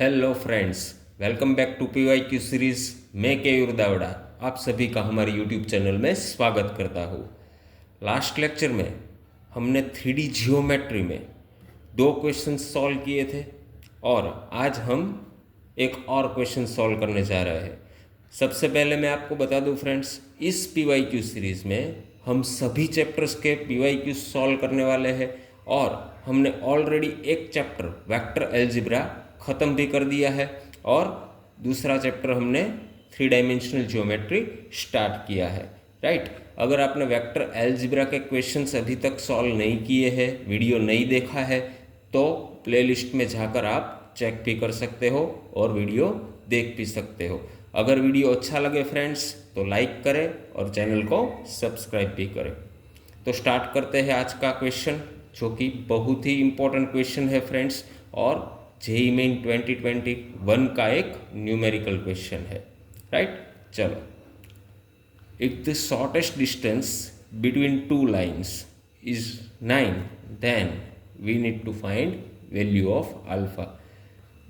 Hello friends, welcome back to PYQ series. मैं केयूर दावड़ा आप सभी का हमारे यूट्यूब चैनल में स्वागत करता हूँ। लास्ट लेक्चर में हमने 3D जियोमेट्री में 2 क्वेश्चन सॉल्व किए थे और आज हम एक और क्वेश्चन सॉल्व करने जा रहे हैं। सबसे पहले मैं आपको बता दूं फ्रेंड्स, इस PYQ सीरीज़ में हम सभी चैप्टर्स के PYQ सॉल्व करने वाले हैं और हमने ऑलरेडी एक चैप्टर वेक्टर अलजेब्रा ख़त्म भी कर दिया है और दूसरा चैप्टर हमने 3 डायमेंशनल ज्योमेट्री स्टार्ट किया है। राइट, अगर आपने वेक्टर अलजेब्रा के क्वेश्चंस अभी तक सॉल्व नहीं किए हैं, वीडियो नहीं देखा है, तो प्लेलिस्ट में जाकर आप चेक भी कर सकते हो और वीडियो देख भी सकते हो। अगर वीडियो अच्छा लगे फ्रेंड्स तो लाइक करें और चैनल को सब्सक्राइब भी करें। तो स्टार्ट करते हैं आज का क्वेश्चन, जो कि बहुत ही इम्पोर्टेंट क्वेश्चन है फ्रेंड्स और जेईई मेन 2021 का एक न्यूमेरिकल क्वेश्चन है। राइट, चलो। If the shortest distance between two lines is 9, then we need to find value of alpha.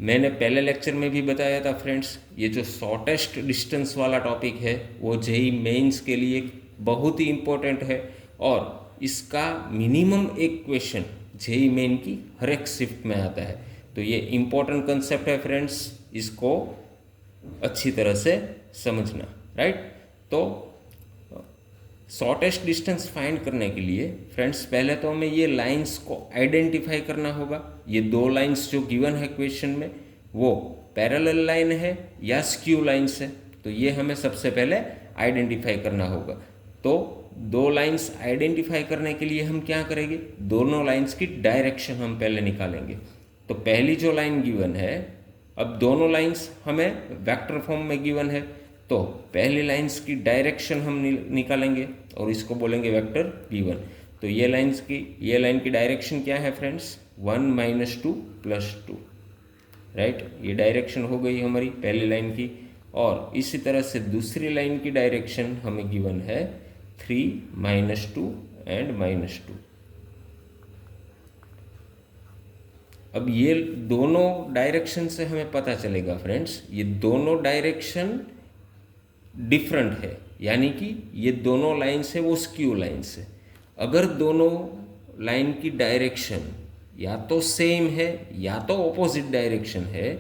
मैंने पहले लेक्चर में भी बताया था फ्रेंड्स, ये जो शॉर्टेस्ट डिस्टेंस वाला टॉपिक है वो जेईई मेंस के लिए बहुत ही इम्पोर्टेंट है और इसका मिनिमम एक क्वेश्चन जेईई मेन की हर एक शिफ्ट में आता है। तो ये इम्पोर्टेंट कंसेप्ट है फ्रेंड्स, इसको अच्छी तरह से समझना। राइट, तो शॉर्टेस्ट डिस्टेंस फाइंड करने के लिए फ्रेंड्स पहले तो हमें ये लाइंस को आइडेंटिफाई करना होगा। ये 2 लाइंस जो गिवन है क्वेश्चन में वो पैरेलल लाइन है या स्क्यू लाइंस है, तो ये हमें सबसे पहले आइडेंटिफाई करना होगा। तो 2 लाइंस आइडेंटिफाई करने के लिए हम क्या करेंगे, दोनों लाइंस की डायरेक्शन हम पहले निकालेंगे। तो पहली जो लाइन गिवन है, अब दोनों लाइंस हमें वेक्टर फॉर्म में गिवन है, तो पहली लाइंस की डायरेक्शन हम निकालेंगे और इसको बोलेंगे वेक्टर V1। तो ये लाइन की डायरेक्शन क्या है फ्रेंड्स, 1 - 2 + 2। राइट, ये डायरेक्शन हो गई हमारी पहली लाइन की। और इसी तरह से दूसरी लाइन की डायरेक्शन हमें गिवन है 3 - 2 एंड -2। अब ये दोनों डायरेक्शन से हमें पता चलेगा फ्रेंड्स, ये दोनों डायरेक्शन डिफरेंट है, यानी कि ये दोनों लाइन्स है वो स्क्यू लाइन्स है। अगर दोनों लाइन की डायरेक्शन या तो सेम है या तो ऑपोजिट डायरेक्शन है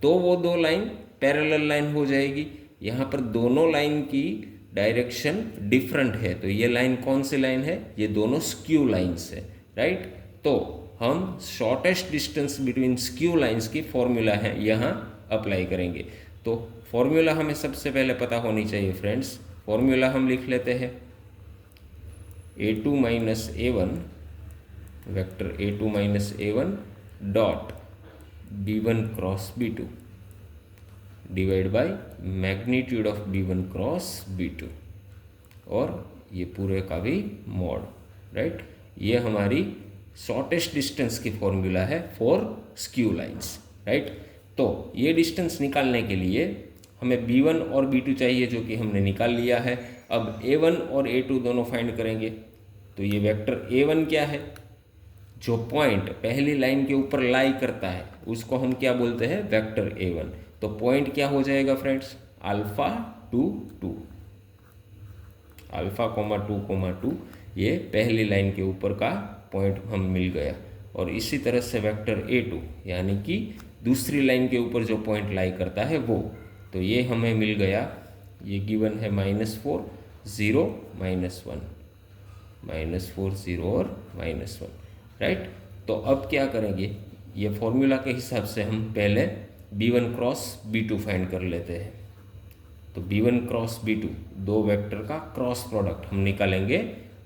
तो वो 2 लाइन पैरेलल लाइन हो जाएगी। यहाँ पर दोनों लाइन की डायरेक्शन डिफरेंट है, तो ये लाइन कौन सी लाइन है, ये दोनों स्क्यू लाइन्स है। राइट, तो हम shortest distance between skew lines की फॉर्मूला है यहाँ अप्लाई करेंगे। तो फॉर्मूला हमें सबसे पहले पता होनी चाहिए फ्रेंड्स। फॉर्मूला हम लिख लेते हैं A2 - A1 vector A2 - A1 dot B1 cross B2 divide by magnitude of B1 cross B2 और ये पूरे का भी मॉड। राइट, ये हमारी शॉर्टेस्ट डिस्टेंस की फॉर्मूला है फॉर स्क्यू लाइंस। राइट, तो ये डिस्टेंस निकालने के लिए हमें B1 और B2 चाहिए, जो कि हमने निकाल लिया है। अब A1 और A2 दोनों फाइंड करेंगे। तो ये वेक्टर A1 क्या है, जो पॉइंट पहली लाइन के ऊपर लाई करता है उसको हम क्या बोलते हैं, वेक्टर A1। तो पॉइंट क्या हो जाएगा फ्रेंड्स, अल्फा 2 2, अल्फा 2, ये पहली लाइन के ऊपर का पॉइंट हम मिल गया। और इसी तरह से वेक्टर A2 यानी कि दूसरी लाइन के ऊपर जो पॉइंट लाई करता है वो, तो ये हमें मिल गया। ये गिवन है -4 0 -1, -4 0 और -1। राइट, तो अब क्या करेंगे, ये फॉर्मूला के हिसाब से हम पहले B1 क्रॉस B2 फाइंड कर लेते हैं। तो B1 क्रॉस B2 दो वेक्टर का क्रॉस प्रोडक्ट हम निकालेंगे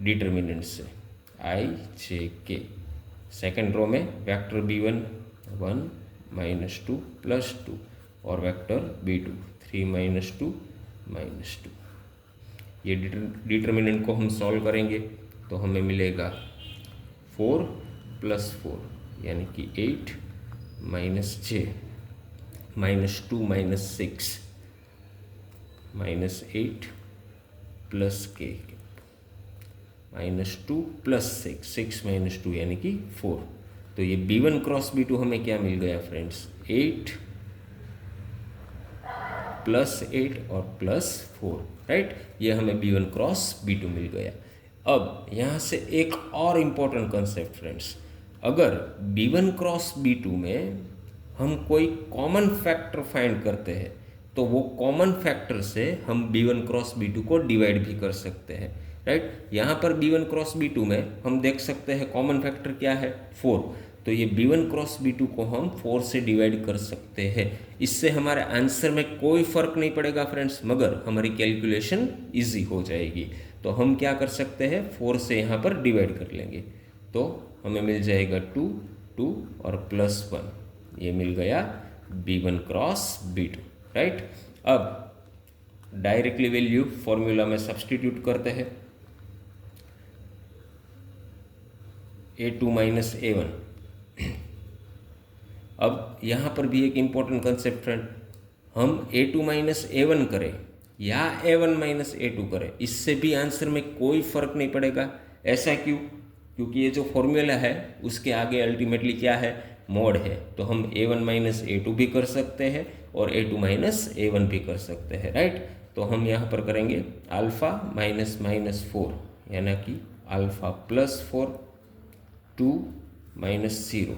डिटर्मिनेंट से I J K। Second row में वेक्टर B1 1 - 2 + 2 और वेक्टर B2 3 - 2 -2। ये डिटर्मिनेंट को हम सॉल्व करेंगे तो हमें मिलेगा 4 + 4 यानी कि 8 - J -2 - 6 -8 + K -2 + 6 6 - 2 यानी कि 4। तो ये B1 क्रॉस B2 हमें क्या मिल गया फ्रेंड्स, 8 +8 और +4, राइट। ये हमें B1 क्रॉस B2 मिल गया। अब यहाँ से एक और इम्पोर्टेंट कंसेप्ट फ्रेंड्स, अगर B1 क्रॉस B2 में हम कोई कॉमन फैक्टर फाइंड करते हैं तो वो कॉमन फैक्टर से हम B1 क्रॉस B2 को डिवाइड भी कर सकते हैं, राइट। यहाँ पर B1 क्रॉस B2 में हम देख सकते हैं कॉमन फैक्टर क्या है, 4। तो ये B1 क्रॉस B2 को हम 4 से डिवाइड कर सकते हैं। इससे हमारे आंसर में कोई फर्क नहीं पड़ेगा फ्रेंड्स, मगर हमारी कैलकुलेशन इजी हो जाएगी। तो हम क्या कर सकते हैं, 4 से यहाँ पर डिवाइड कर लेंगे तो हमें मिल जाएगा 2, 2 और +1, ये मिल गया B1 क्रॉस B2, राइट। अब डायरेक्टली वैल्यू फॉर्मूला में सब्सटीट्यूट करते हैं, A2 माइनस A1। अब यहाँ पर भी एक इम्पॉर्टेंट कंसेप्ट फ्रेंड, हम A2 माइनस A1 करें या A1 माइनस A2 करें, इससे भी आंसर में कोई फर्क नहीं पड़ेगा। ऐसा क्यों? क्योंकि ये जो फॉर्मूला है उसके आगे अल्टीमेटली क्या है, मोड है। तो हम A1 माइनस A2 भी कर सकते हैं और A2 माइनस A1 भी कर सकते हैं, राइट। तो हम यहाँ पर करेंगे अल्फ़ा माइनस -4 यानी कि अल्फ़ा +4, 2 माइनस 0,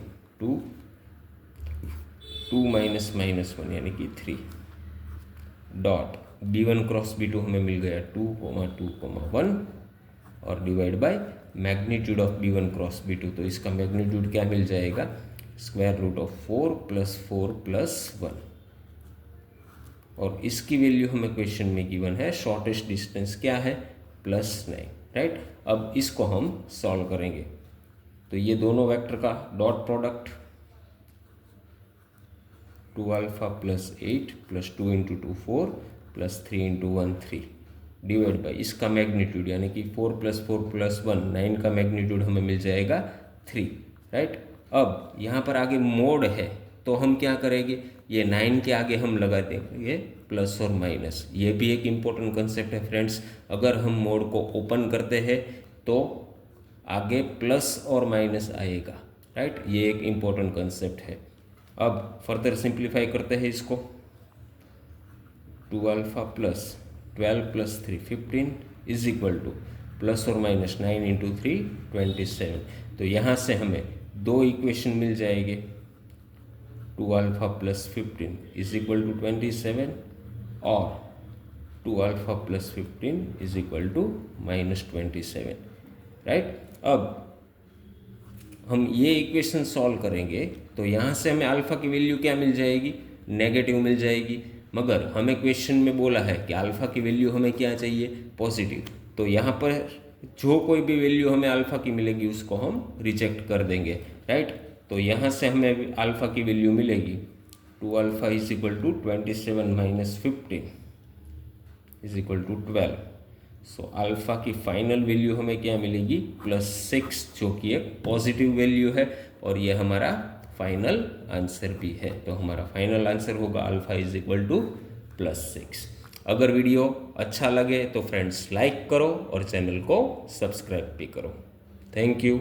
2 माइनस -1 यानी कि 3 डॉट B1 क्रॉस B2 हमें मिल गया 2, 2, 1 और divide by magnitude of B1 cross B2। तो इसका मैग्नीट्यूड क्या मिल जाएगा, √4 + 4 + 1। और इसकी वैल्यू हमें क्वेश्चन में गिवन है, शॉर्टेस्ट डिस्टेंस क्या है, +9, राइट। अब इसको हम सॉल्व करेंगे तो ये दोनों वेक्टर का डॉट प्रोडक्ट 2α + 8 + 2 × 2 4 + 3 × 1 3 डिवाइड बाई इसका मैग्नीट्यूड यानी कि 4 + 4 + 1 9 का मैग्नीट्यूड हमें मिल जाएगा 3, राइट। अब यहाँ पर आगे मोड है तो हम क्या करेंगे, ये 9 के आगे हम लगा देंगे प्लस और माइनस। ये भी एक इम्पोर्टेंट कंसेप्ट है फ्रेंड्स, अगर हम मोड को ओपन करते हैं तो आगे प्लस और माइनस आएगा, राइट। ये एक इम्पोर्टेंट कंसेप्ट है। अब फर्दर सिंप्लीफाई करते हैं इसको, 2α + 12 + 3 15 इज इक्वल टू प्लस और माइनस 9 × 3 27। तो यहाँ से हमें दो इक्वेशन मिल जाएंगे, 2α + 15 इज इक्वल टू 27 और 2α + 15 इज इक्वल टू -27, राइट। अब हम ये इक्वेशन सॉल्व करेंगे तो यहाँ से हमें अल्फ़ा की वैल्यू क्या मिल जाएगी, नेगेटिव मिल जाएगी। मगर हमें क्वेश्चन में बोला है कि अल्फ़ा की वैल्यू हमें क्या चाहिए, पॉजिटिव। तो यहाँ पर जो कोई भी वैल्यू हमें अल्फ़ा की मिलेगी उसको हम रिजेक्ट कर देंगे, राइट। तो यहाँ से हमें अल्फ़ा की वैल्यू मिलेगी 2α is equal to 27 - 15 is equal to 12। So alpha की फाइनल वैल्यू हमें क्या मिलेगी, +6, जो कि एक पॉजिटिव वैल्यू है और ये हमारा फाइनल आंसर भी है। तो हमारा फाइनल आंसर होगा अल्फ़ा इज इक्वल टू +6। अगर वीडियो अच्छा लगे तो फ्रेंड्स लाइक करो और चैनल को सब्सक्राइब भी करो। Thank you.